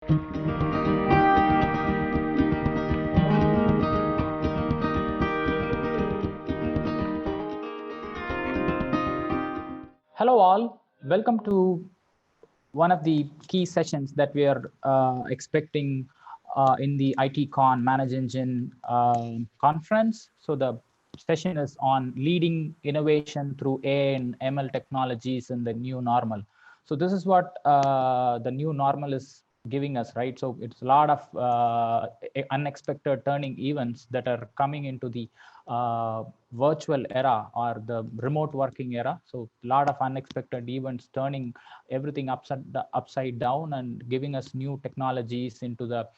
Hello all, welcome to one of the key sessions that we are expecting in the ITCON Manage Engine conference. So the session is on leading innovation through AI and ML technologies in the new normal. So this is what the new normal is giving us, right? So it's a lot of unexpected turning events that are coming into the virtual era or the remote working era. So a lot of unexpected events turning everything upside down and giving us new technologies into the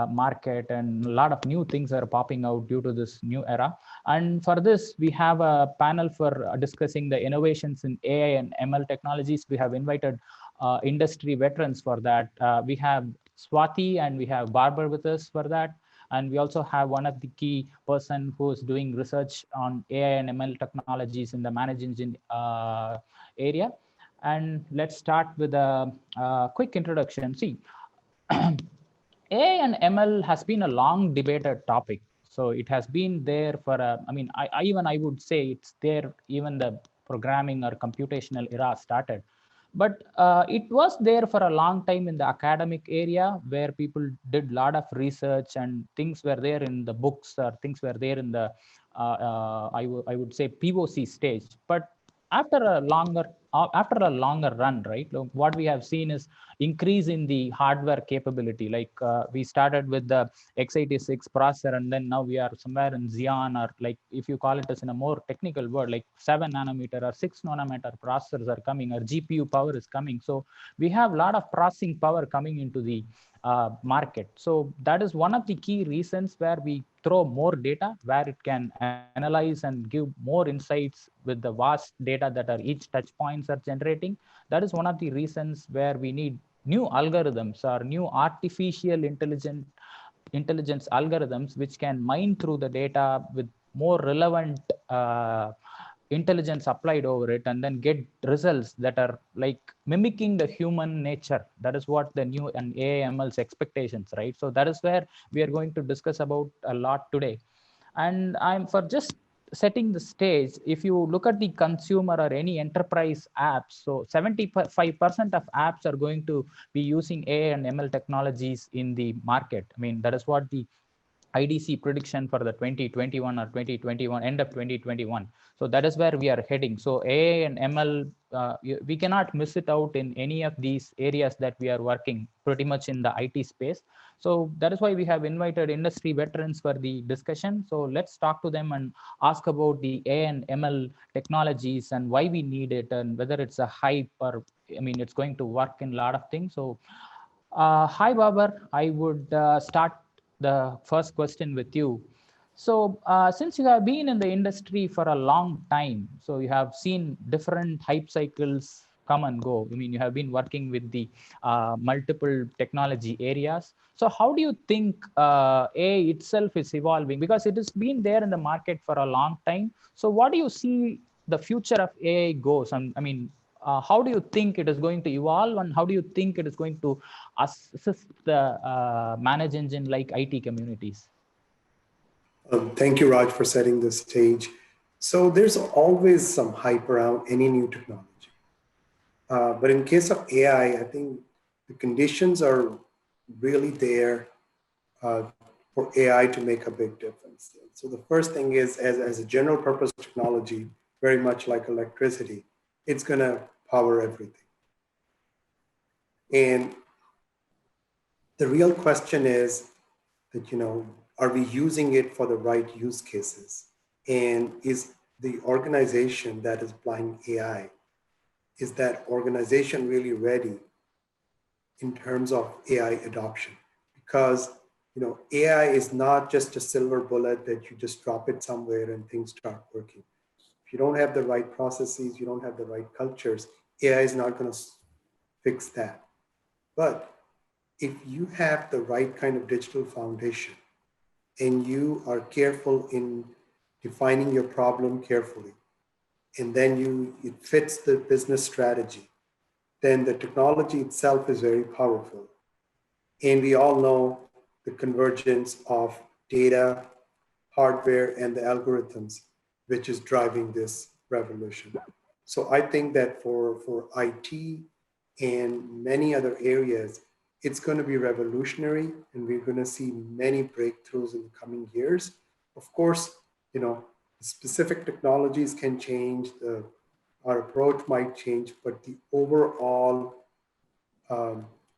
market, and a lot of new things are popping out due to this new era. And for this, we have a panel for discussing the innovations in AI and ML technologies. We have invited industry veterans for that. We have Swathi and we have Barber with us for that. And we also have one of the key person who is doing research on AI and ML technologies in the Manage Engine area. And let's start with a quick introduction. See, AI and ML has been a long debated topic. So it has been there for I would say it's there even the programming or computational era started. But it was there for a long time in the academic area where people did a lot of research and things were there in the books or things were there in the, I would say POC stage. But after a longer run, right, what we have seen is increase in the hardware capability. Like we started with the x86 processor, and then now we are somewhere in Xeon, or like if you call it as in a more technical word, like 7 nanometer or 6 nanometer processors are coming, or GPU power is coming. So we have a lot of processing power coming into the market. So that is one of the key reasons where we throw more data, where it can analyze and give more insights with the vast data that are each touch points are generating. That is one of the reasons where we need new algorithms or new artificial intelligence algorithms which can mine through the data with more relevant intelligence applied over it, and then get results that are like mimicking the human nature. That is what the new and AML's expectations, right? So that is where we are going to discuss about a lot today. And I'm for just setting the stage. If you look at the consumer or any enterprise apps, so 75% of apps are going to be using AI and ML technologies in the market. I mean, that is what the IDC prediction for the 2021 or 2021, end of 2021. So that is where we are heading. So AI and ML, we cannot miss it out in any of these areas that we are working pretty much in the IT space. So that is why we have invited industry veterans for the discussion. So let's talk to them and ask about the AI and ML technologies and why we need it, and whether it's a hype or, I mean, it's going to work in a lot of things. So hi, Babar. I would start the first question with you. So since you have been in the industry for a long time, so you have seen different hype cycles come and go. I mean, you have been working with the multiple technology areas. So how do you think AI itself is evolving? Because it has been there in the market for a long time. So what do you see the future of AI goes? I mean, how do you think it is going to evolve, and how do you think it is going to assist the manage engine like IT communities? Thank you, Raj, for setting the stage. So there's always some hype around any new technology. But in case of AI, I think the conditions are really there for AI to make a big difference. So the first thing is, as a general purpose technology, very much like electricity, it's going to power everything. And the real question is that, are we using it for the right use cases? And is the organization that is applying AI, is that organization really ready in terms of AI adoption? Because AI is not just a silver bullet that you just drop it somewhere and things start working. If you don't have the right processes, you don't have the right cultures, AI is not going to fix that. But if you have the right kind of digital foundation and you are careful in defining your problem carefully, and then it fits the business strategy, then the technology itself is very powerful. And we all know the convergence of data, hardware, and the algorithms, which is driving this revolution. So I think that for IT and many other areas, it's going to be revolutionary, and we're going to see many breakthroughs in the coming years. Of course, specific technologies can change, our approach might change, but the overall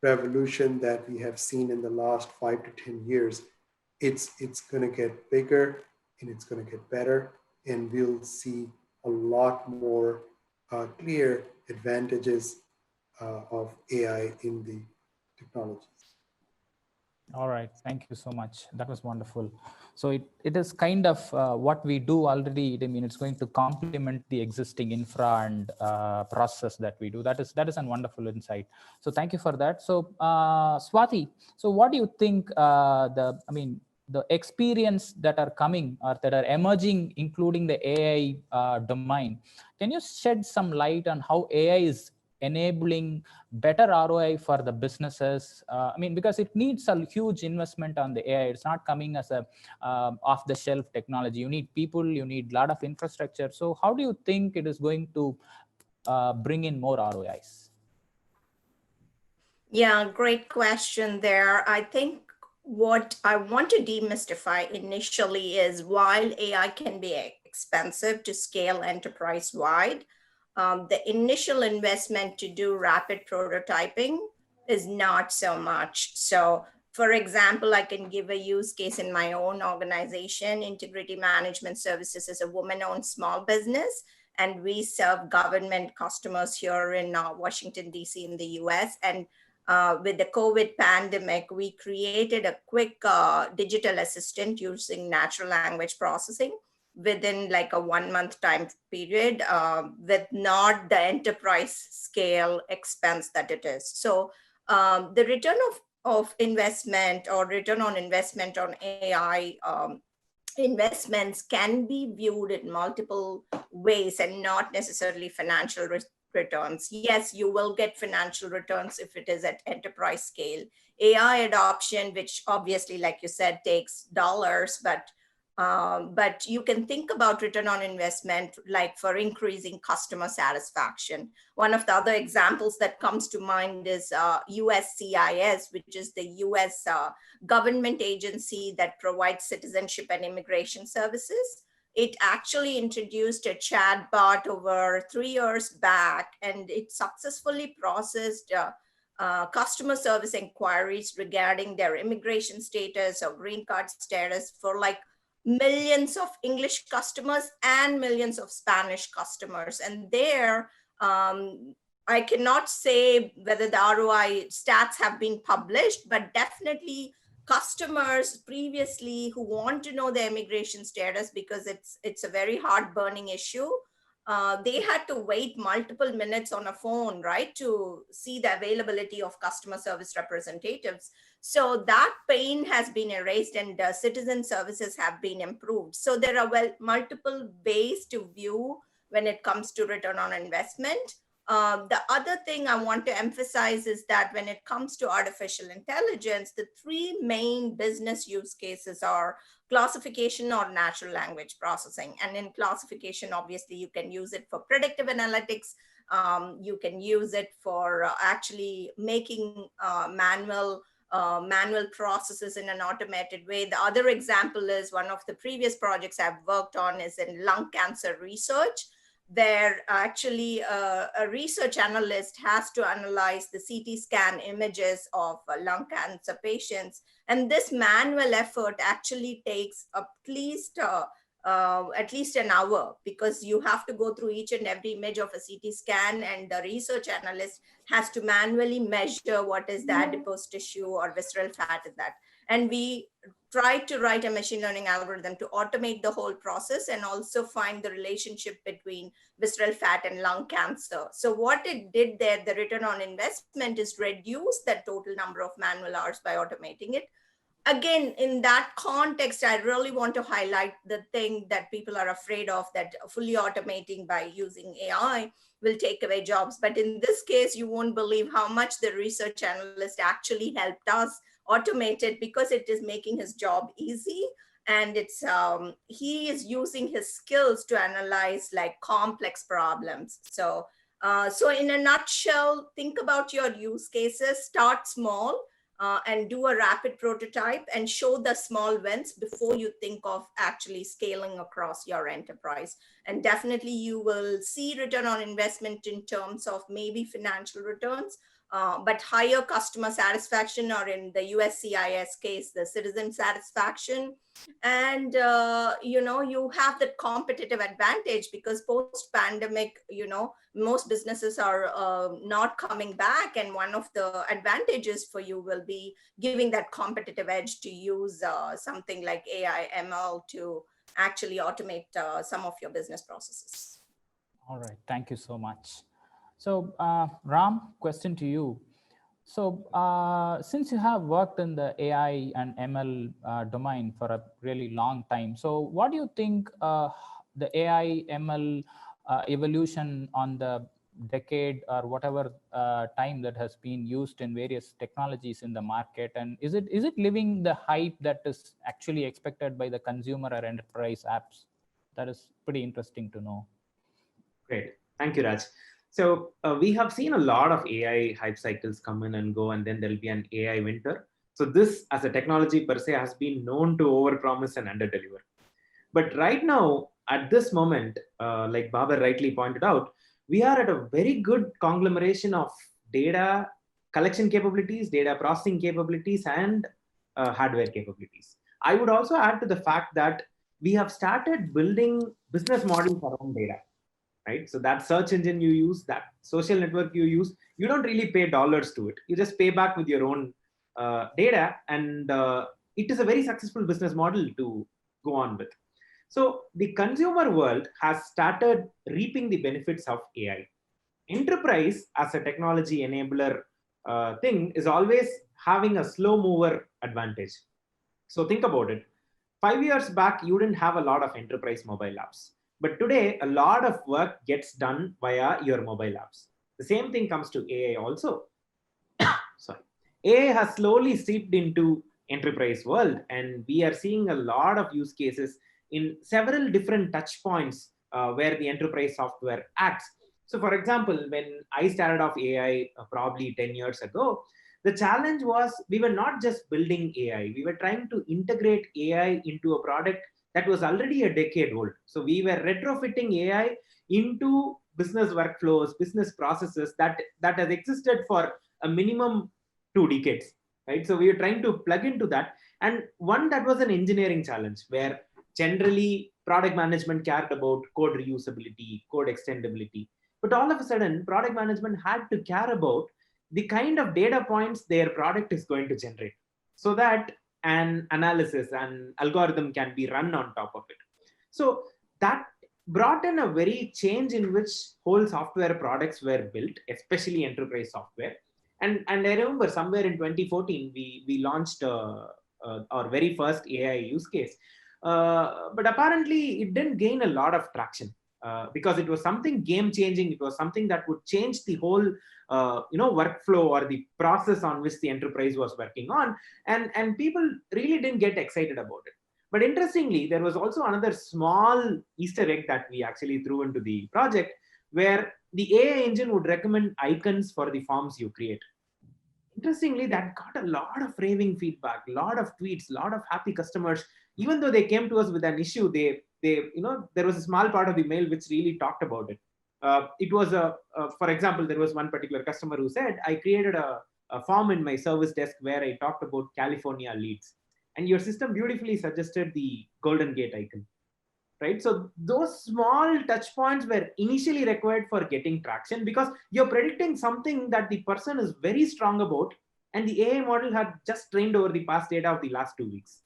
revolution that we have seen in the last 5 to 10 years, it's going to get bigger and it's going to get better, and we'll see a lot more clear advantages of AI in the technologies. All right, thank you so much. That was wonderful. So it is kind of what we do already. I mean, it's going to complement the existing infra and process that we do. That is a wonderful insight. So thank you for that. So Swathi, so what do you think the experience that are coming or that are emerging, including the AI domain? Can you shed some light on how AI is enabling better ROI for the businesses? Because it needs a huge investment on the AI. It's not coming as a off-the-shelf technology. You need people, you need a lot of infrastructure. So how do you think it is going to bring in more ROIs? Yeah, great question there. I think what I want to demystify initially is while AI can be expensive to scale enterprise-wide, the initial investment to do rapid prototyping is not so much. So for example, I can give a use case in my own organization. Integrity Management Services is a woman-owned small business, and we serve government customers here in Washington, D.C. in the US. And with the COVID pandemic, we created a quick digital assistant using natural language processing within like a 1 month time period with not the enterprise scale expense that it is. So the return of investment or return on investment on AI investments can be viewed in multiple ways and not necessarily financial returns. Yes, you will get financial returns if it is at enterprise scale. AI adoption, which obviously, like you said, takes dollars, but you can think about return on investment like for increasing customer satisfaction. One of the other examples that comes to mind is USCIS, which is the US government agency that provides citizenship and immigration services. It actually introduced a chatbot over 3 years back, and it successfully processed customer service inquiries regarding their immigration status or green card status for like millions of English customers and millions of Spanish customers. And there, I cannot say whether the ROI stats have been published, but definitely customers previously who want to know their immigration status because it's a very hard burning issue. They had to wait multiple minutes on a phone, right, to see the availability of customer service representatives. So that pain has been erased and citizen services have been improved. So there are multiple ways to view when it comes to return on investment. The other thing I want to emphasize is that when it comes to artificial intelligence, the 3 main business use cases are classification or natural language processing. And in classification, obviously, you can use it for predictive analytics. You can use it for actually making manual processes in an automated way. The other example is one of the previous projects I've worked on is in lung cancer research, where actually a research analyst has to analyze the CT scan images of lung cancer patients. And this manual effort actually takes at least an hour, because you have to go through each and every image of a CT scan, and the research analyst has to manually measure what is the adipose tissue or visceral fat in that. And we tried to write a machine learning algorithm to automate the whole process and also find the relationship between visceral fat and lung cancer. So what it did there, the return on investment, is reduce the total number of manual hours by automating it. Again, in that context, I really want to highlight the thing that people are afraid of, that fully automating by using AI will take away jobs. But in this case, you won't believe how much the research analyst actually helped us automate it because it is making his job easy. And it's he is using his skills to analyze like complex problems. So in a nutshell, think about your use cases, start small, and do a rapid prototype and show the small wins before you think of actually scaling across your enterprise. And definitely you will see return on investment in terms of maybe financial returns, but higher customer satisfaction, or in the USCIS case, the citizen satisfaction. And you have that competitive advantage because post pandemic, most businesses are not coming back, and one of the advantages for you will be giving that competitive edge to use something like AI ML to actually automate some of your business processes. All right, thank you so much. So Ram, question to you. So since you have worked in the AI and ML domain for a really long time, so what do you think the AI ML evolution on the decade or whatever time that has been used in various technologies in the market, and is it living the hype that is actually expected by the consumer or enterprise apps? That is pretty interesting to know. Great, thank you, Raj. So we have seen a lot of AI hype cycles come in and go, and then there'll be an AI winter. So this as a technology per se has been known to overpromise and underdeliver. But right now, at this moment, like Babar rightly pointed out, we are at a very good conglomeration of data collection capabilities, data processing capabilities, and hardware capabilities. I would also add to the fact that we have started building business models around data. Right? So that search engine you use, that social network you use, you don't really pay dollars to it. You just pay back with your own data, and it is a very successful business model to go on with. So the consumer world has started reaping the benefits of AI. Enterprise as a technology enabler thing is always having a slow mover advantage. So think about it. 5 years back, you didn't have a lot of enterprise mobile apps. But today, a lot of work gets done via your mobile apps. The same thing comes to AI also. Sorry. AI has slowly seeped into enterprise world, and we are seeing a lot of use cases in several different touch points where the enterprise software acts. So for example, when I started off AI probably 10 years ago, the challenge was we were not just building AI, we were trying to integrate AI into a product that was already a decade old. So we were retrofitting AI into business workflows, business processes that has existed for a minimum 2 decades, right? So we were trying to plug into that. And one, that was an engineering challenge where generally product management cared about code reusability, code extendability. But all of a sudden, product management had to care about the kind of data points their product is going to generate so that an analysis and algorithm can be run on top of it. So that brought in a very change in which whole software products were built, especially enterprise software. And I remember somewhere in 2014, we launched our very first AI use case. But apparently it didn't gain a lot of traction because it was something game changing. It was something that would change the whole workflow or the process on which the enterprise was working on, and people really didn't get excited about it. But interestingly, there was also another small Easter egg that we actually threw into the project, where the AI engine would recommend icons for the forms you create. Interestingly, that got a lot of raving feedback, a lot of tweets, a lot of happy customers. Even though they came to us with an issue, there was a small part of the mail which really talked about it. It was for example, there was one particular customer who said, I created a form in my service desk where I talked about California leads, and your system beautifully suggested the Golden Gate icon, right? So those small touch points were initially required for getting traction because you're predicting something that the person is very strong about, and the AI model had just trained over the past data of the last 2 weeks.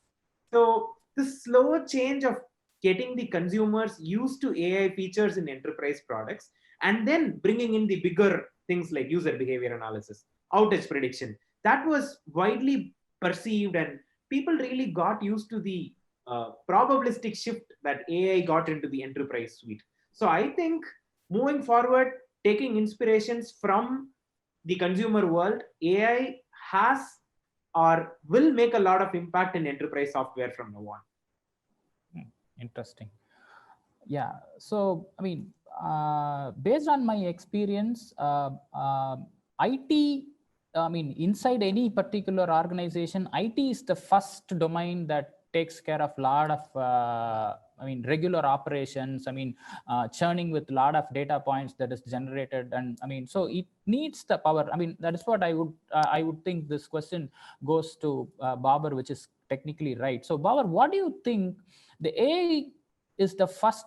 So the slow change of getting the consumers used to AI features in enterprise products, and then bringing in the bigger things like user behavior analysis, outage prediction, that was widely perceived, and people really got used to the probabilistic shift that AI got into the enterprise suite. So I think moving forward, taking inspirations from the consumer world, AI has or will make a lot of impact in enterprise software from now on? Interesting. Yeah. So, I mean, based on my experience, IT, I mean, inside any particular organization, IT is the first domain that takes care of a lot of, I mean, regular operations. I mean, churning with a lot of data points that is generated, and I mean, so it needs the power. I mean, that is what I would think this question goes to Babar, which is technically right. So, Babar, what do you think the AI is the first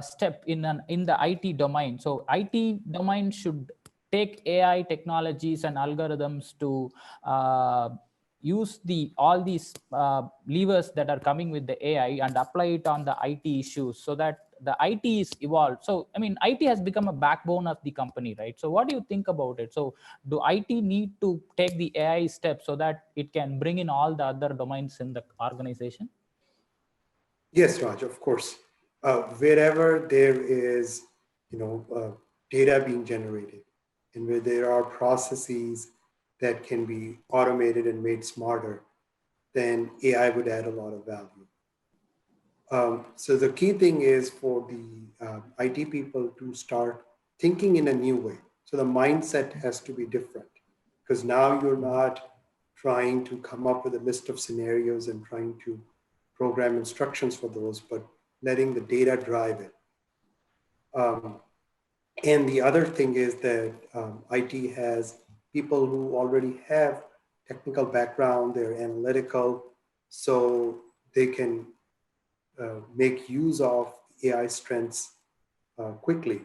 step in the IT domain? So IT domain should take AI technologies and algorithms to use all these levers that are coming with the AI and apply it on the IT issues so that the IT is evolved. So, I mean, IT has become a backbone of the company, right? So what do you think about it? So do IT need to take the AI step so that it can bring in all the other domains in the organization? Yes, Raj, of course. Wherever there is, data being generated, and where there are processes that can be automated and made smarter, then AI would add a lot of value. So the key thing is for the IT people to start thinking in a new way. So the mindset has to be different, because now you're not trying to come up with a list of scenarios and trying to program instructions for those, but letting the data drive it. And the other thing is that IT has people who already have technical background, they're analytical, so they can make use of AI strengths quickly.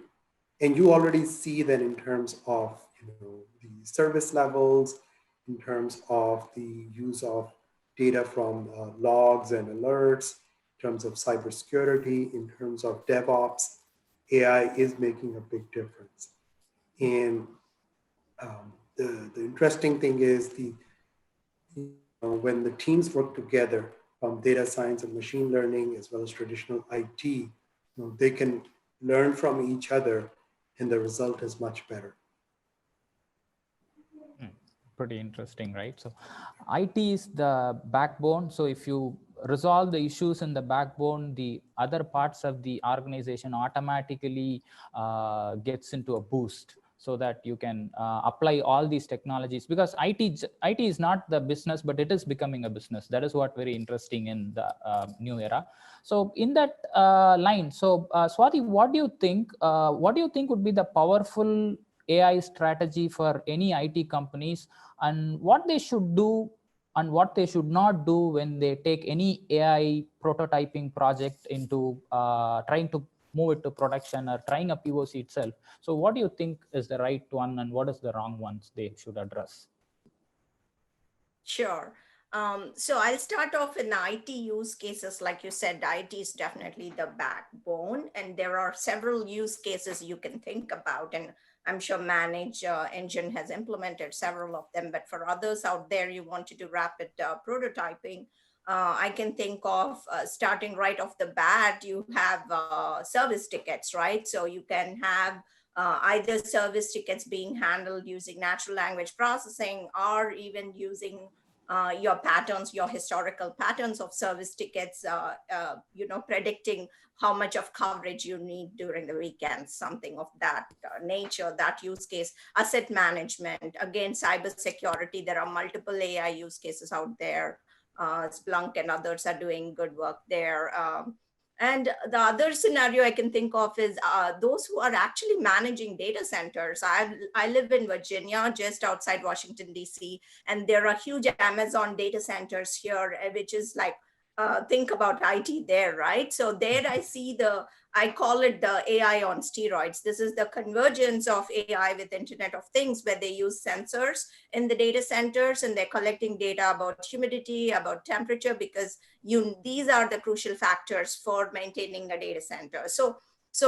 And you already see that in terms of the service levels, in terms of the use of data from logs and alerts, in terms of cybersecurity, in terms of DevOps. AI is making a big difference. And the interesting thing is when the teams work together, data science and machine learning, as well as traditional IT, they can learn from each other, and the result is much better. Pretty interesting, right? So IT is the backbone. So if you resolve the issues in the backbone, the other parts of the organization automatically gets into a boost, so that you can apply all these technologies, because IT is not the business, but it is becoming a business. That is what very interesting in the new era. So in that line, so Swathi, what do you think? What do you think would be the powerful AI strategy for any IT companies, and what they should do and what they should not do when they take any AI prototyping project into trying to move it to production or trying a POC itself? So what do you think is the right one and what is the wrong ones they should address? Sure. So I'll start off in the IT use cases. Like you said, IT is definitely the backbone, and there are several use cases you can think about. And I'm sure Manage Engine has implemented several of them, but for others out there, you want to do rapid prototyping. I can think of starting right off the bat, you have service tickets, right? So you can have either service tickets being handled using natural language processing, or even using your patterns, your historical patterns of service tickets, predicting how much of coverage you need during the weekend, something of that nature, that use case. Asset management, again, cybersecurity, there are multiple AI use cases out there. Splunk and others are doing good work there. And the other scenario I can think of is those who are actually managing data centers. I live in Virginia, just outside Washington, D.C., and there are huge Amazon data centers here, which is like, think about IT there, right? So there I call it the AI on steroids. This is the convergence of AI with Internet of Things, where they use sensors in the data centers and they're collecting data about humidity, about temperature, because these are the crucial factors for maintaining a data center. So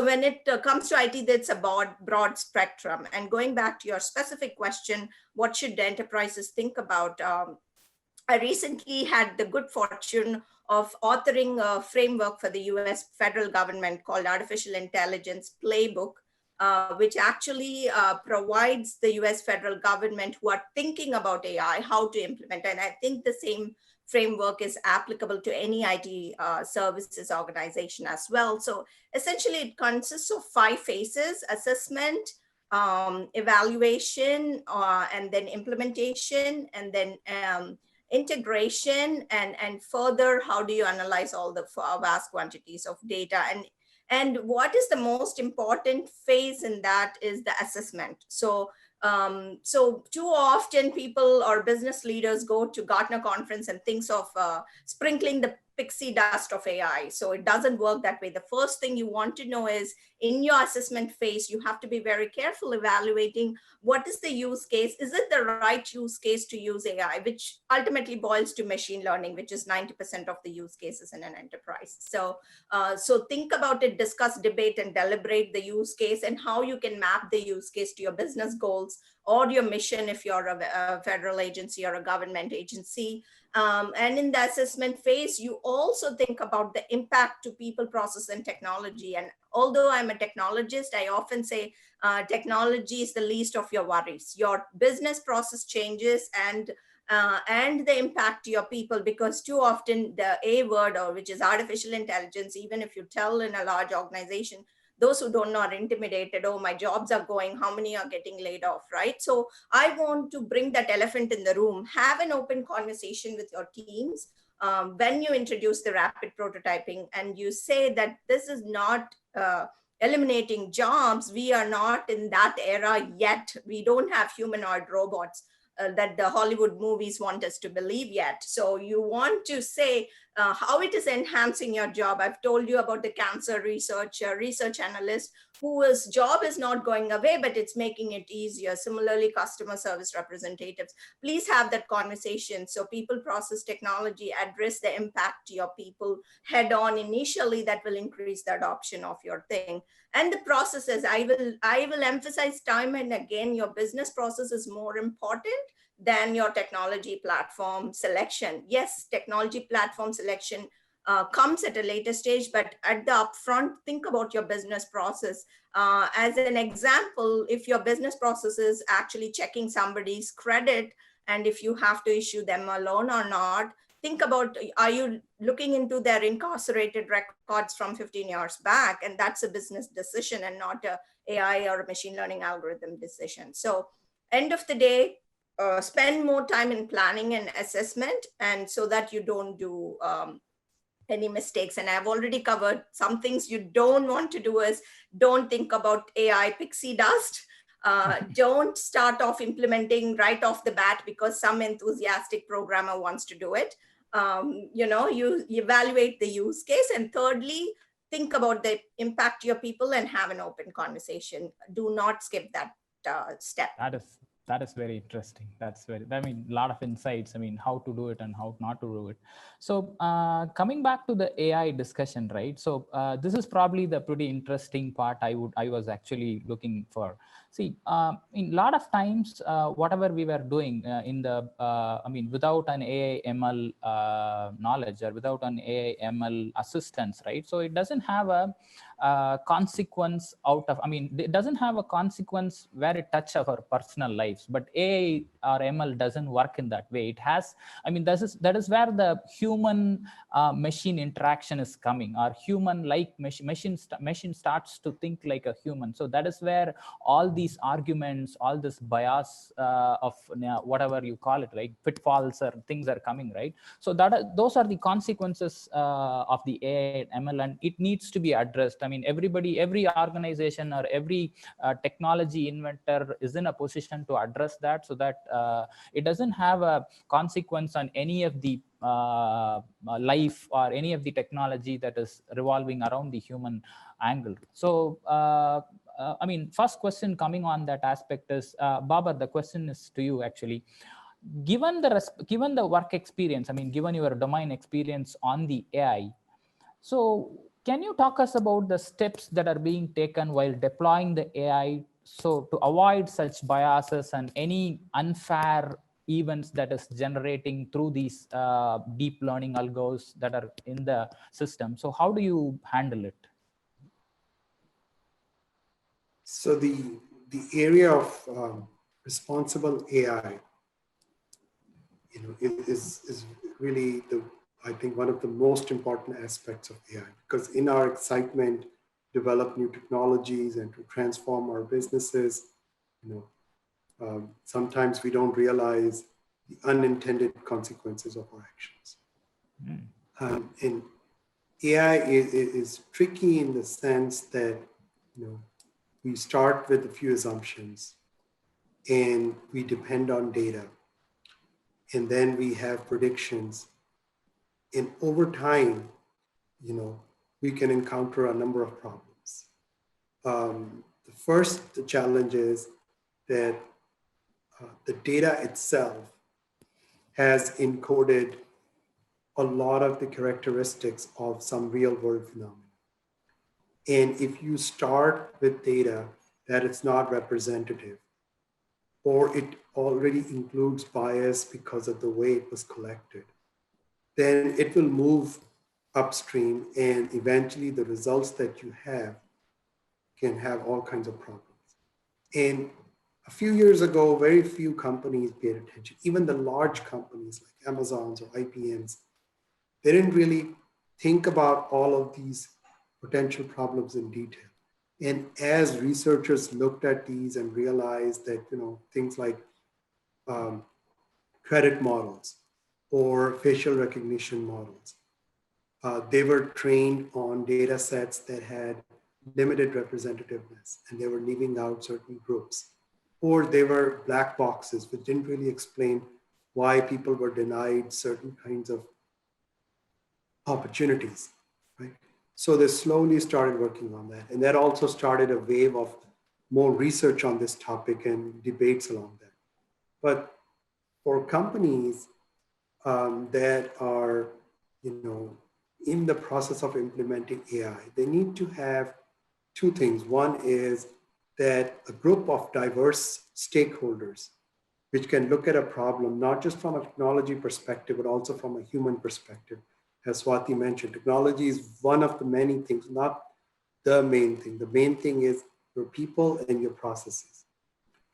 when it comes to IT, that's a broad spectrum. And going back to your specific question, what should the enterprises think about? I recently had the good fortune of authoring a framework for the US federal government called Artificial Intelligence Playbook. which actually provides the US federal government who are thinking about AI, how to implement. And I think the same framework is applicable to any IT services organization as well. So essentially it consists of 5 phases: assessment, evaluation, and then implementation, and then integration, and further, how do you analyze all the vast quantities of data. And what is the most important phase in that is the assessment. So too often people or business leaders go to Gartner conference and thinks of sprinkling the pixie dust of AI. So it doesn't work that way. The first thing you want to know is, in your assessment phase, you have to be very careful evaluating what is the use case. Is it the right use case to use AI, which ultimately boils to machine learning, which is 90% of the use cases in an enterprise. So think about it, discuss, debate, and deliberate the use case and how you can map the use case to your business goals or your mission if you're a federal agency or a government agency. And in the assessment phase, you also think about the impact to people, process, and technology. And although I'm a technologist, I often say technology is the least of your worries. Your business process changes and the impact to your people, because too often the A word, or which is artificial intelligence, even if you tell in a large organization, those who don't know are intimidated. Oh, my jobs are going, how many are getting laid off, right? So I want to bring that elephant in the room, have an open conversation with your teams when you introduce the rapid prototyping, and you say that this is not eliminating jobs. We are not in that era yet. We don't have humanoid robots that the Hollywood movies want us to believe yet. So you want to say how it is enhancing your job. I've told you about the cancer research analyst whose job is not going away, but it's making it easier. Similarly, customer service representatives, please have that conversation. So people, process, technology, address the impact to your people head on initially. That will increase the adoption of your thing. And the processes, I will emphasize time and again, your business process is more important than your technology platform selection. Yes, technology platform selection comes at a later stage, but at the upfront, think about your business process. As an example, if your business process is actually checking somebody's credit, and if you have to issue them a loan or not, think about, are you looking into their incarcerated records from 15 years back? And that's a business decision and not a AI or a machine learning algorithm decision. So end of the day, spend more time in planning and assessment, and so that you don't do any mistakes. And I've already covered some things you don't want to do is, don't think about AI pixie dust. Don't start off implementing right off the bat because some enthusiastic programmer wants to do it. You evaluate the use case. And thirdly, think about the impact to your people and have an open conversation. Do not skip that step. That is very interesting. A lot of insights. How to do it and how not to do it. So coming back to the AI discussion, right? So this is probably the pretty interesting part I was actually looking for. See, in a lot of times, whatever we were doing without an AI ML knowledge or without an AI ML assistance, right? So it doesn't have a consequence it doesn't have a consequence where it touches our personal lives, but AI or ML doesn't work in that way. It has, that is where the human machine interaction is coming, or human like machine starts to think like a human. So that is where all these arguments, all this bias of whatever you call it, right, pitfalls or things are coming, right? So those are the consequences of the AI and ML, and it needs to be addressed. Every organization or every technology inventor is in a position to address that, so that it doesn't have a consequence on any of the life or any of the technology that is revolving around the human angle. So first question coming on that aspect is, Babar, the question is to you actually. Given the work experience, given your domain experience on the AI, so can you talk us about the steps that are being taken while deploying the AI, so to avoid such biases and any unfair events that is generating through these deep learning algos that are in the system? So how do you handle it? So the area of responsible AI, is really I think one of the most important aspects of AI, because in our excitement, develop new technologies and to transform our businesses, sometimes we don't realize the unintended consequences of our actions. And AI is tricky in the sense that we start with a few assumptions and we depend on data, and then we have predictions, and over time, we can encounter a number of problems. The first challenge is that the data itself has encoded a lot of the characteristics of some real world phenomena. And if you start with data that it's not representative, or it already includes bias because of the way it was collected, then it will move upstream, and eventually the results that you have can have all kinds of problems. And a few years ago, very few companies paid attention. Even the large companies like Amazon's or IBM's, they didn't really think about all of these potential problems in detail. And as researchers looked at these and realized that, things like credit models or facial recognition models, they were trained on data sets that had limited representativeness, and they were leaving out certain groups. Or they were black boxes, which didn't really explain why people were denied certain kinds of opportunities, right? So they slowly started working on that. And that also started a wave of more research on this topic and debates along that. But for companies that are, in the process of implementing AI, they need to have two things. One is that a group of diverse stakeholders, which can look at a problem, not just from a technology perspective, but also from a human perspective. As Swathi mentioned, technology is one of the many things, not the main thing. The main thing is your people and your processes.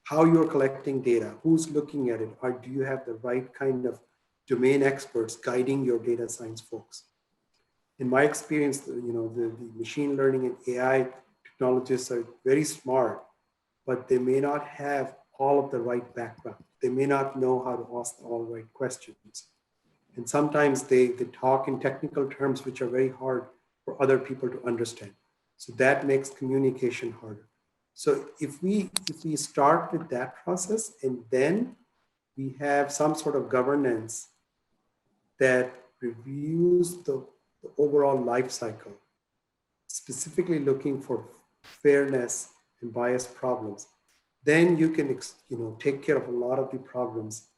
How you're collecting data, who's looking at it, or do you have the right kind of domain experts guiding your data science folks? In my experience, the machine learning and AI technologists are very smart, but they may not have all of the right background. They may not know how to ask all the right questions. And sometimes they talk in technical terms which are very hard for other people to understand. So that makes communication harder. So if we start with that process, and then we have some sort of governance that reviews the overall life cycle, specifically looking for fairness and bias problems, then you can take care of a lot of the problems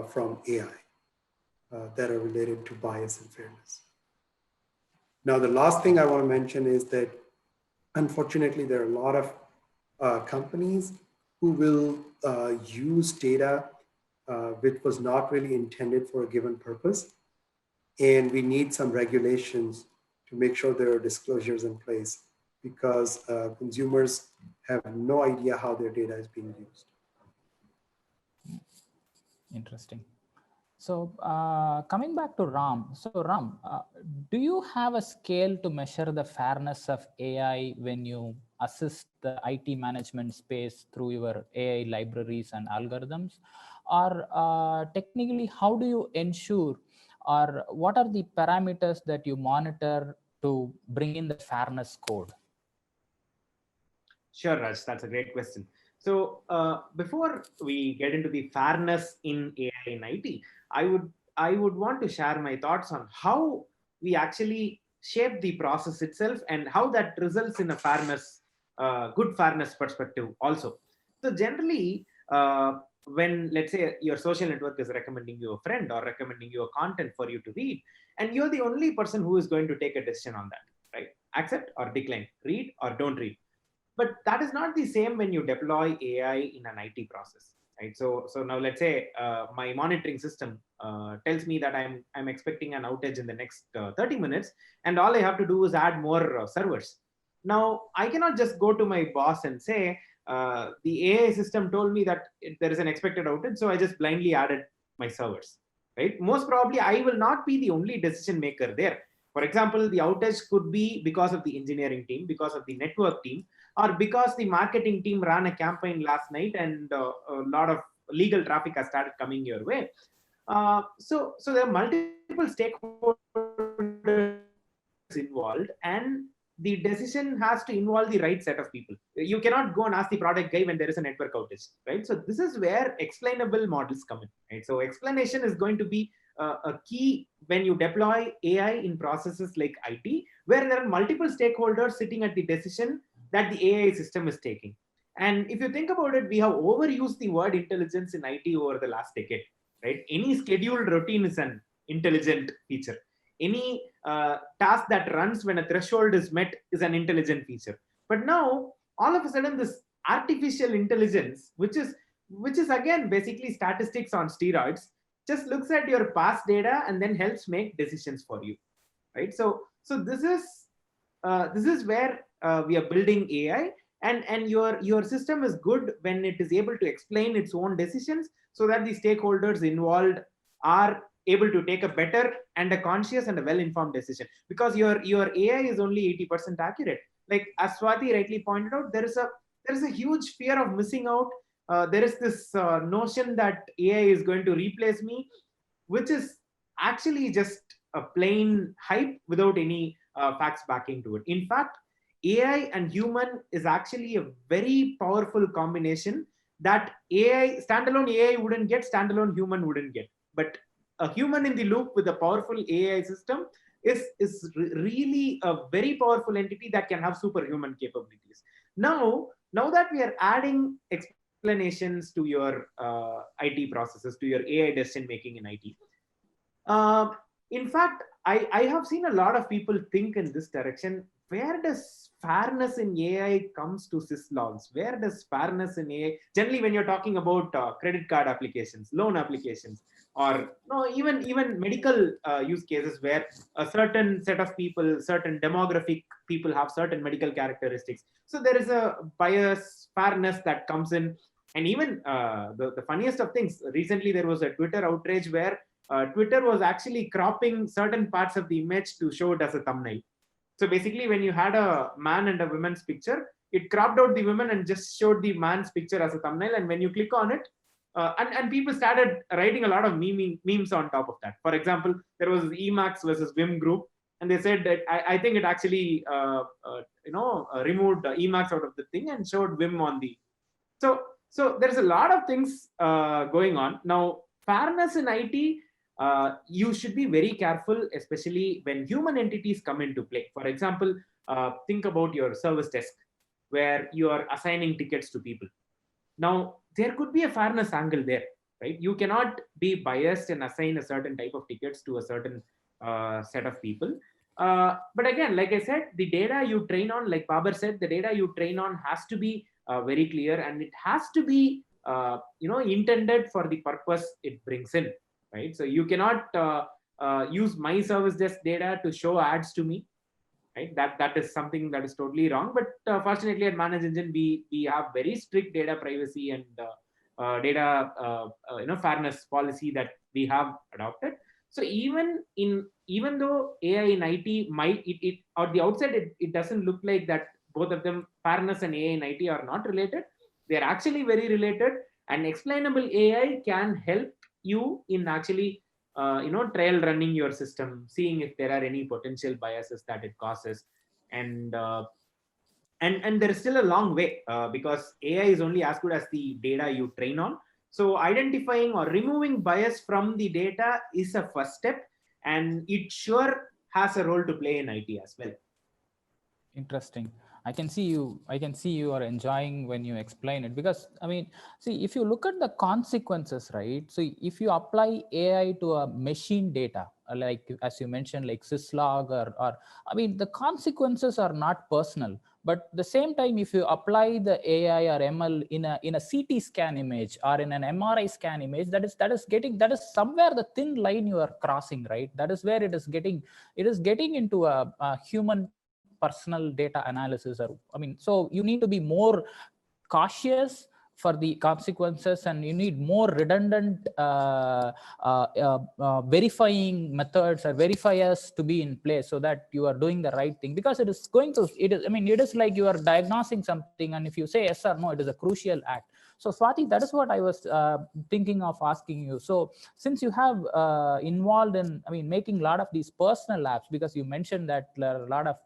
from AI that are related to bias and fairness. Now, the last thing I want to mention is that unfortunately, there are a lot of companies who will use data which was not really intended for a given purpose. And we need some regulations to make sure there are disclosures in place, because consumers have no idea how their data is being used. Interesting. So coming back to Ram, do you have a scale to measure the fairness of AI when you assist the IT management space through your AI libraries and algorithms? Or technically, how do you ensure, or what are the parameters that you monitor to bring in the fairness code? Sure, Raj, that's a great question. So before we get into the fairness in AI and IT, I would want to share my thoughts on how we actually shape the process itself and how that results in a fairness, good fairness perspective also. So generally, when let's say your social network is recommending you a friend or recommending you a content for you to read, and you're the only person who is going to take a decision on that, right? Accept or decline, read or don't read. But that is not the same when you deploy AI in an IT process, right? So now let's say my monitoring system tells me that I'm expecting an outage in the next 30 minutes, and all I have to do is add more servers. Now I cannot just go to my boss and say, the AI system told me that there is an expected outage, so I just blindly added my servers, right? Most probably, I will not be the only decision maker there. For example, the outage could be because of the engineering team, because of the network team, or because the marketing team ran a campaign last night and a lot of legal traffic has started coming your way. So there are multiple stakeholders involved, and the decision has to involve the right set of people. You cannot go and ask the product guy when there is a network outage, right? So this is where explainable models come in, right? So explanation is going to be a key when you deploy AI in processes like IT, where there are multiple stakeholders sitting at the decision that the AI system is taking. And if you think about it, we have overused the word intelligence in IT over the last decade, right? Any scheduled routine is an intelligent feature. Any task that runs when a threshold is met is an intelligent feature. But now, all of a sudden, this artificial intelligence, which is again basically statistics on steroids, just looks at your past data and then helps make decisions for you, right? So this is where we are building AI, and your system is good when it is able to explain its own decisions, so that the stakeholders involved are able to take a better and a conscious and a well-informed decision, because your AI is only 80% accurate. Like as Swathi rightly pointed out, there is a huge fear of missing out. There is this notion that AI is going to replace me, which is actually just a plain hype without any facts backing to it. In fact, AI and human is actually a very powerful combination that standalone AI wouldn't get, standalone human wouldn't get. But a human in the loop with a powerful AI system is really a very powerful entity that can have superhuman capabilities. Now that we are adding explanations to your IT processes, to your AI decision making in IT, in fact, I have seen a lot of people think in this direction. Where does fairness in AI comes to syslogs? Where does fairness in AI, generally when you're talking about credit card applications, loan applications, or no, even medical use cases where a certain set of people, certain demographic people have certain medical characteristics. So there is a bias, fairness that comes in. And even the funniest of things, recently there was a Twitter outrage where Twitter was actually cropping certain parts of the image to show it as a thumbnail. So basically, when you had a man and a woman's picture, it cropped out the woman and just showed the man's picture as a thumbnail. And when you click on it, and people started writing a lot of memes on top of that. For example, there was Emacs versus Vim group, and they said that I think it actually removed Emacs out of the thing and showed Vim on the. So there's a lot of things going on now. Fairness in IT. You should be very careful, especially when human entities come into play. For example, think about your service desk where you are assigning tickets to people. Now, there could be a fairness angle there, right? You cannot be biased and assign a certain type of tickets to a certain set of people. But again, like I said, the data you train on, like Babar said, the data you train on has to be very clear, and it has to be intended for the purpose it brings in. Right, so you cannot use my service desk data to show ads to me, right? That is something that is totally wrong. But fortunately, at Manage Engine, we have very strict data privacy and data fairness policy that we have adopted. So even though AI in IT might it at the outset it doesn't look like that both of them, fairness and AI in IT, are not related. They are actually very related, and explainable AI can help you in actually trial running your system, seeing if there are any potential biases that it causes. And there is still a long way because AI is only as good as the data you train on. So identifying or removing bias from the data is a first step, and it sure has a role to play in IT as well. Interesting. I can see you are enjoying when you explain it, because I mean, see, if you look at the consequences, right? So if you apply AI to a machine data, like as you mentioned, like syslog or I mean, the consequences are not personal. But the same time, if you apply the AI or ML in a CT scan image or in an MRI scan image, that is somewhere the thin line you are crossing, right? That is where it is getting into a human personal data analysis, or so you need to be more cautious for the consequences, and you need more redundant verifying methods or verifiers to be in place so that you are doing the right thing, because it is it is like you are diagnosing something, and if you say yes or no, it is a crucial act. So Swathi, that is what I was thinking of asking you. So since you have involved in making a lot of these personal apps, because you mentioned that there are a lot of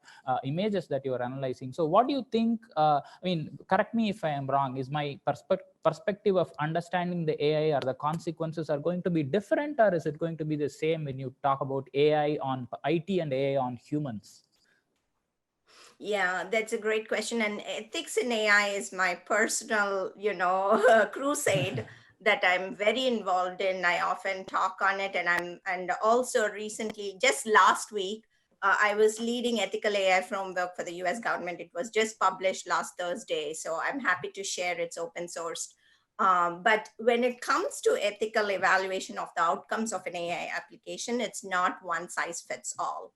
images that you are analyzing, so what do you think, correct me if I am wrong, is my perspective of understanding the AI or the consequences are going to be different, or is it going to be the same when you talk about AI on IT and AI on humans? Yeah, that's a great question. And ethics in AI is my personal, crusade that I'm very involved in. I often talk on it, and also recently, just last week, I was leading ethical AI framework for the US government. It was just published last Thursday, so I'm happy to share. It's open sourced. But when it comes to ethical evaluation of the outcomes of an AI application, it's not one size fits all.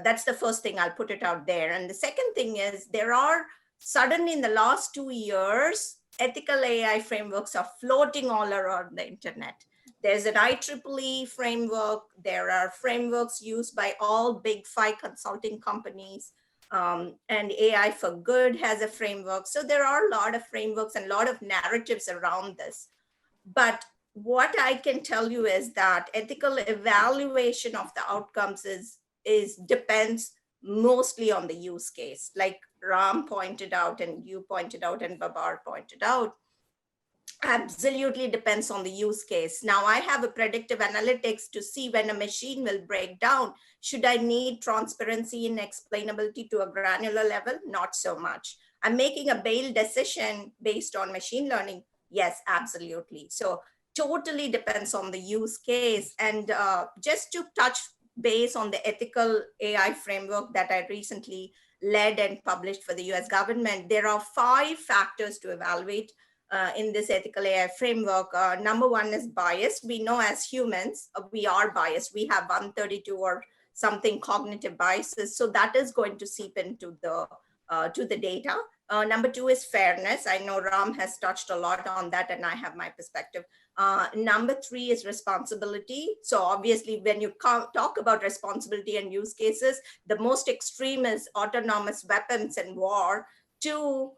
That's the first thing, I'll put it out there. And the second thing is, there are suddenly in the last 2 years, ethical AI frameworks are floating all around the internet. There's an IEEE framework. There are frameworks used by all big 5 consulting companies. And AI for Good has a framework. So there are a lot of frameworks and a lot of narratives around this. But what I can tell you is that ethical evaluation of the outcomes depends mostly on the use case. Like Ram pointed out, and you pointed out, and Babar pointed out, absolutely depends on the use case. Now I have a predictive analytics to see when a machine will break down. Should I need transparency and explainability to a granular level? Not so much. I'm making a bail decision based on machine learning. Yes, absolutely. So totally depends on the use case. And just to touch base on the ethical AI framework that I recently led and published for the US government, there are 5 factors to evaluate in this ethical AI framework. Number 1 is bias. We know as humans, we are biased. We have 132 or something cognitive biases. So that is going to seep into to the data. Number 2 is fairness. I know Ram has touched a lot on that, and I have my perspective. Number 3 is responsibility. So obviously, when you talk about responsibility and use cases, the most extreme is autonomous weapons and war, to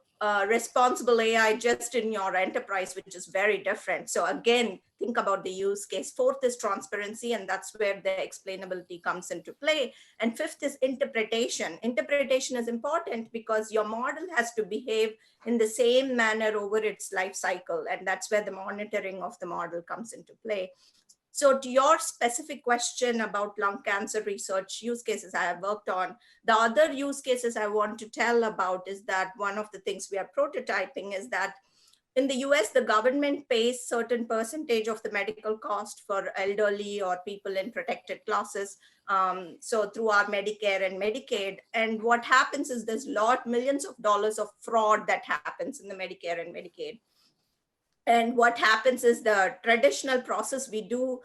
responsible AI just in your enterprise, which is very different. So again, think about the use case. 4th is transparency, and that's where the explainability comes into play. And 5th is interpretation. Interpretation is important because your model has to behave in the same manner over its life cycle, and that's where the monitoring of the model comes into play. So to your specific question about lung cancer research use cases I have worked on, the other use cases I want to tell about is that one of the things we are prototyping is that in the US, the government pays certain percentage of the medical cost for elderly or people in protected classes. So through our Medicare and Medicaid. And what happens is there's millions of dollars of fraud that happens in the Medicare and Medicaid. And what happens is the traditional process we do,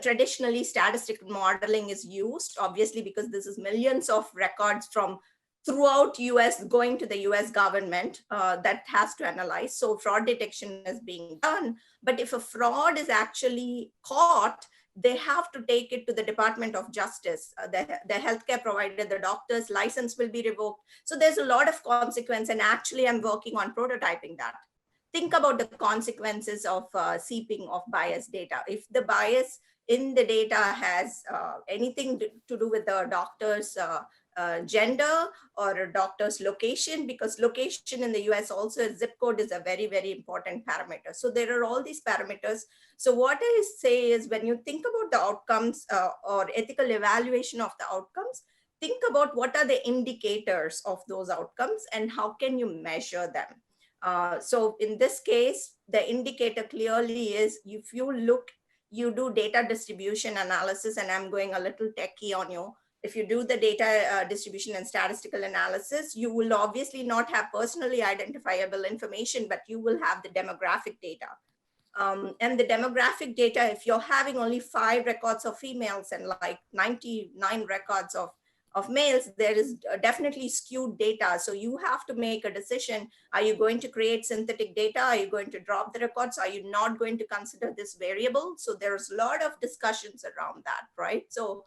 traditionally statistical modeling is used, obviously, because this is millions of records from throughout US going to the US government that has to analyze. So fraud detection is being done. But if a fraud is actually caught, they have to take it to the Department of Justice. The healthcare provider, the doctor's license will be revoked. So there's a lot of consequence. And actually, I'm working on prototyping that. Think about the consequences of seeping of biased data. If the bias in the data has anything to do with the doctor's gender or a doctor's location, because location in the US also, zip code is a very, very important parameter. So there are all these parameters. So what I say is, when you think about the outcomes or ethical evaluation of the outcomes, think about what are the indicators of those outcomes and how can you measure them. So in this case, the indicator clearly is, if you do data distribution analysis, and I'm going a little techie on you. If you do the data distribution and statistical analysis, you will obviously not have personally identifiable information, but you will have the demographic data. And the demographic data, if you're having only 5 records of females and like 99 records of of mails, there is definitely skewed data. So you have to make a decision. Are you going to create synthetic data? Are you going to drop the records? Are you not going to consider this variable? So there's a lot of discussions around that, right? So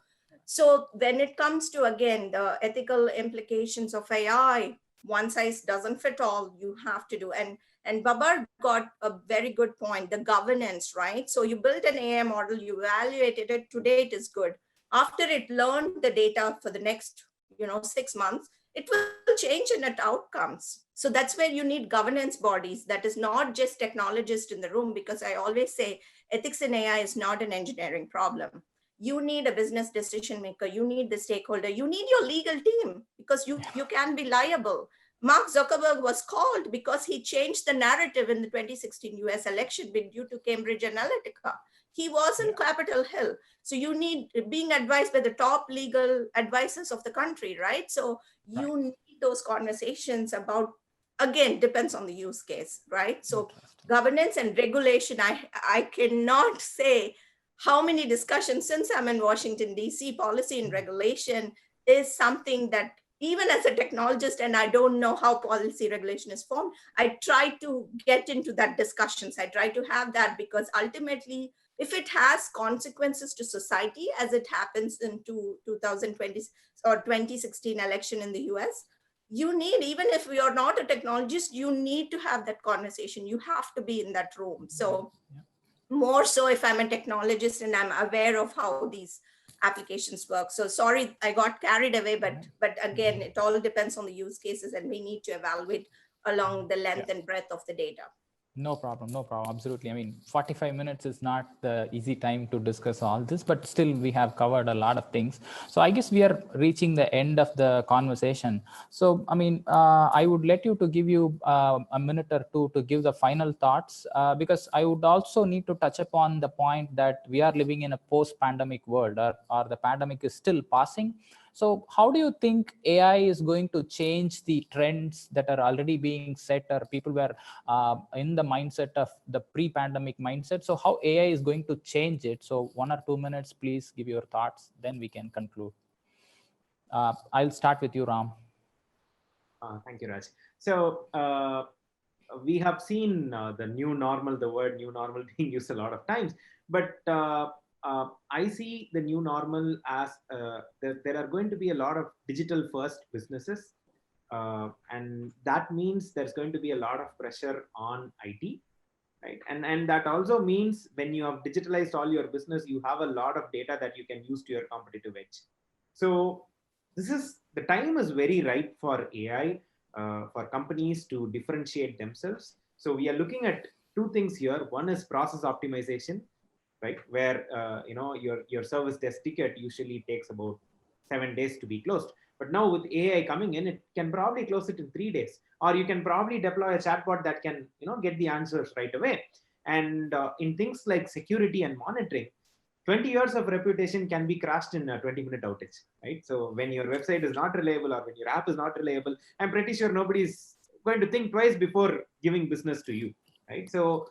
when it comes to, again, the ethical implications of AI, one size doesn't fit all. You have to do. And Babar got a very good point, the governance, right? So you built an AI model, you evaluated it, today it is good. After it learned the data for the next 6 months, it will change in its outcomes. So that's where you need governance bodies. That is not just technologists in the room, because I always say ethics in AI is not an engineering problem. You need a business decision maker, you need the stakeholder, you need your legal team, because you can be liable. Mark Zuckerberg was called because he changed the narrative in the 2016 US election due to Cambridge Analytica. He was in Capitol Hill. So you need being advised by the top legal advisors of the country, right? So you need those conversations about, again, depends on the use case, right? So governance and regulation, I cannot say how many discussions since I'm in Washington, DC, policy and regulation is something that even as a technologist, and I don't know how policy regulation is formed, I try to get into that discussions. I try to have that, because ultimately, if it has consequences to society, as it happens in 2020 or 2016 election in the US, you need, even if you're not a technologist, you need to have that conversation. You have to be in that room. So more so if I'm a technologist and I'm aware of how these applications work. So sorry, I got carried away, but again, it all depends on the use cases, and we need to evaluate along the length and breadth of the data. No problem, no problem. Absolutely. I mean, 45 minutes is not the easy time to discuss all this, but still we have covered a lot of things. So I guess we are reaching the end of the conversation. So, I mean, I would let you to give you a minute or two to give the final thoughts, because I would also need to touch upon the point that we are living in a post-pandemic world, or the pandemic is still passing. So how do you think AI is going to change the trends that are already being set, or people were in the mindset of the pre-pandemic mindset? So how AI is going to change it? So 1 or 2 minutes, please give your thoughts, then we can conclude. I'll start with you, Ram. Thank you, Raj. So we have seen the new normal, the word new normal being used a lot of times, but I see the new normal as there are going to be a lot of digital first businesses. And that means there's going to be a lot of pressure on IT, right? And that also means when you have digitalized all your business, you have a lot of data that you can use to your competitive edge. So the time is very ripe for AI, for companies to differentiate themselves. So we are looking at two things here. One is process optimization, right? Where your service desk ticket usually takes about 7 days to be closed. But now with AI coming in, it can probably close it in 3 days, or you can probably deploy a chatbot that can get the answers right away. And in things like security and monitoring, 20 years of reputation can be crashed in a 20-minute outage, right? So when your website is not reliable, or when your app is not reliable, I'm pretty sure nobody's going to think twice before giving business to you, right? So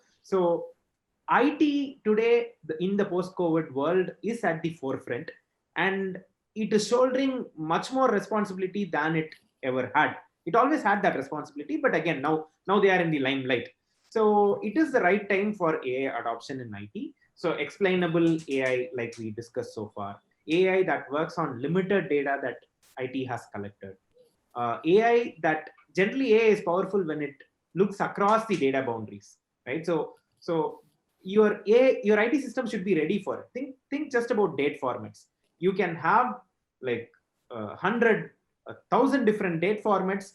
IT today in the post-COVID world is at the forefront, and it is shouldering much more responsibility than it ever had. It always had that responsibility, but again, now they are in the limelight. So it is the right time for AI adoption in IT. So explainable AI, like we discussed so far, AI that works on limited data that IT has collected, AI that generally AI is powerful when it looks across the data boundaries, right? So your IT system should be ready for it. Think just about date formats. You can have like 100,000 different date formats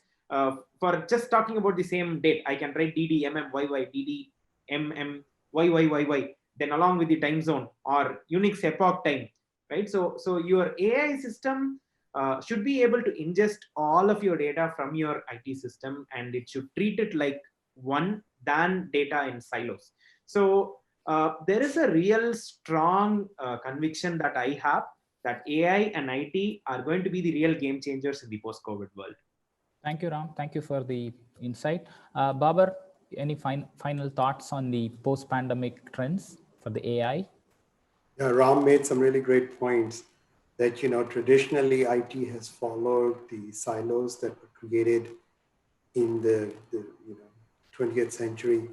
for just talking about the same date. I can write DD MMYY, DD MMYYYY, then along with the time zone or Unix epoch time, right? So your AI system should be able to ingest all of your data from your IT system, and it should treat it like one than data in silos. So there is a real strong conviction that I have that AI and IT are going to be the real game changers in the post-COVID world. Thank you, Ram. Thank you for the insight. Babar, any final thoughts on the post-pandemic trends for the AI? Yeah, Ram made some really great points. that, traditionally IT has followed the silos that were created in the 20th century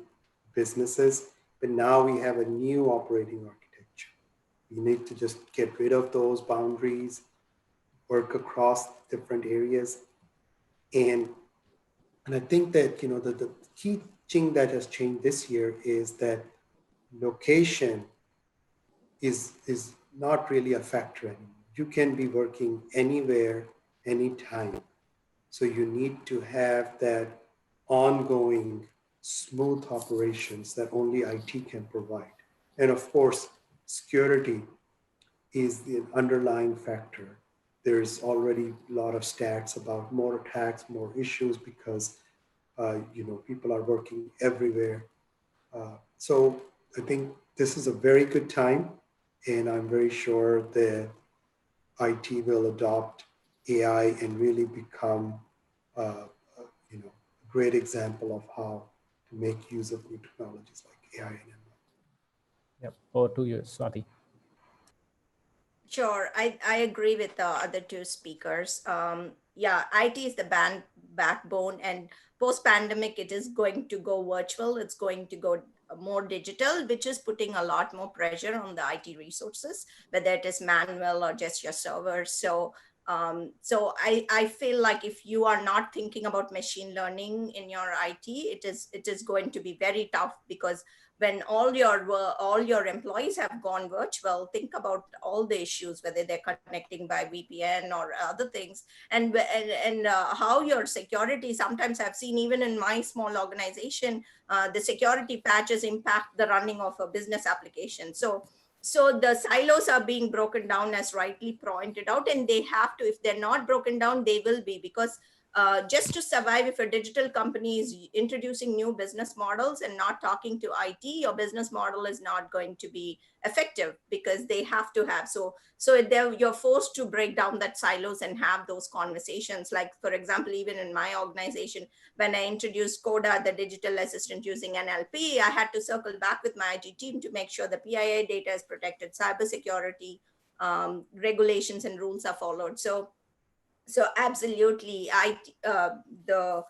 businesses, but now we have a new operating architecture. We need to just get rid of those boundaries, work across different areas. And I think that, the key thing that has changed this year is that location is not really a factor anymore. You can be working anywhere, anytime. So you need to have that ongoing smooth operations that only IT can provide. And of course, security is the underlying factor. There's already a lot of stats about more attacks, more issues because people are working everywhere. So I think this is a very good time, and I'm very sure that IT will adopt AI and really become a great example of how to make use of new technologies like AI and ML. Yep. Over to you, Swathi. Sure, I agree with the other two speakers. Yeah, IT is the backbone, and post-pandemic, it is going to go virtual. It's going to go more digital, which is putting a lot more pressure on the IT resources, whether it is manual or just your servers. So I feel like if you are not thinking about machine learning in your IT, it is going to be very tough, because when all your employees have gone virtual, think about all the issues, whether they're connecting by VPN or other things, and how your security. Sometimes I've seen, even in my small organization, the security patches impact the running of a business application. So the silos are being broken down, as rightly pointed out, and they have to. If they're not broken down, they will be, because just to survive, if a digital company is introducing new business models and not talking to IT, your business model is not going to be effective, because they have to have. So you're forced to break down that silos and have those conversations. Like, for example, even in my organization, when I introduced Coda, the digital assistant using NLP, I had to circle back with my IT team to make sure the PII data is protected, cybersecurity regulations and rules are followed. So absolutely, the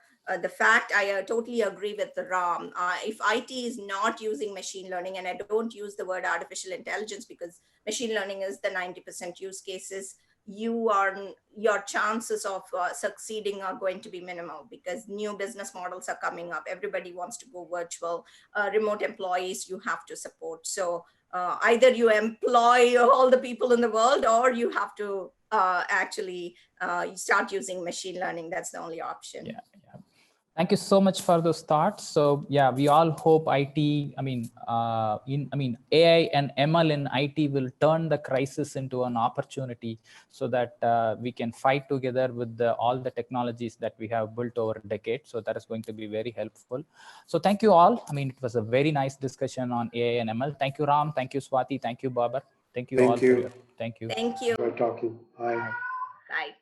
fact, I totally agree with Ram. If IT is not using machine learning, and I don't use the word artificial intelligence, because machine learning is the 90% use cases, your chances of succeeding are going to be minimal, because new business models are coming up. Everybody wants to go virtual. Remote employees you have to support. So either you employ all the people in the world, or you have to actually you start using machine learning. That's the only option. Yeah. Thank you so much for those thoughts. So yeah, we all hope IT, AI and ML in IT will turn the crisis into an opportunity, so that we can fight together with all the technologies that we have built over decades. So that is going to be very helpful. So thank you all. It was a very nice discussion on AI and ML. Thank you, Ram. Thank you, Swathi. Thank you, Babar. Thank you all. Thank you. Thank you. Thank you. For talking. Bye. Bye. Bye.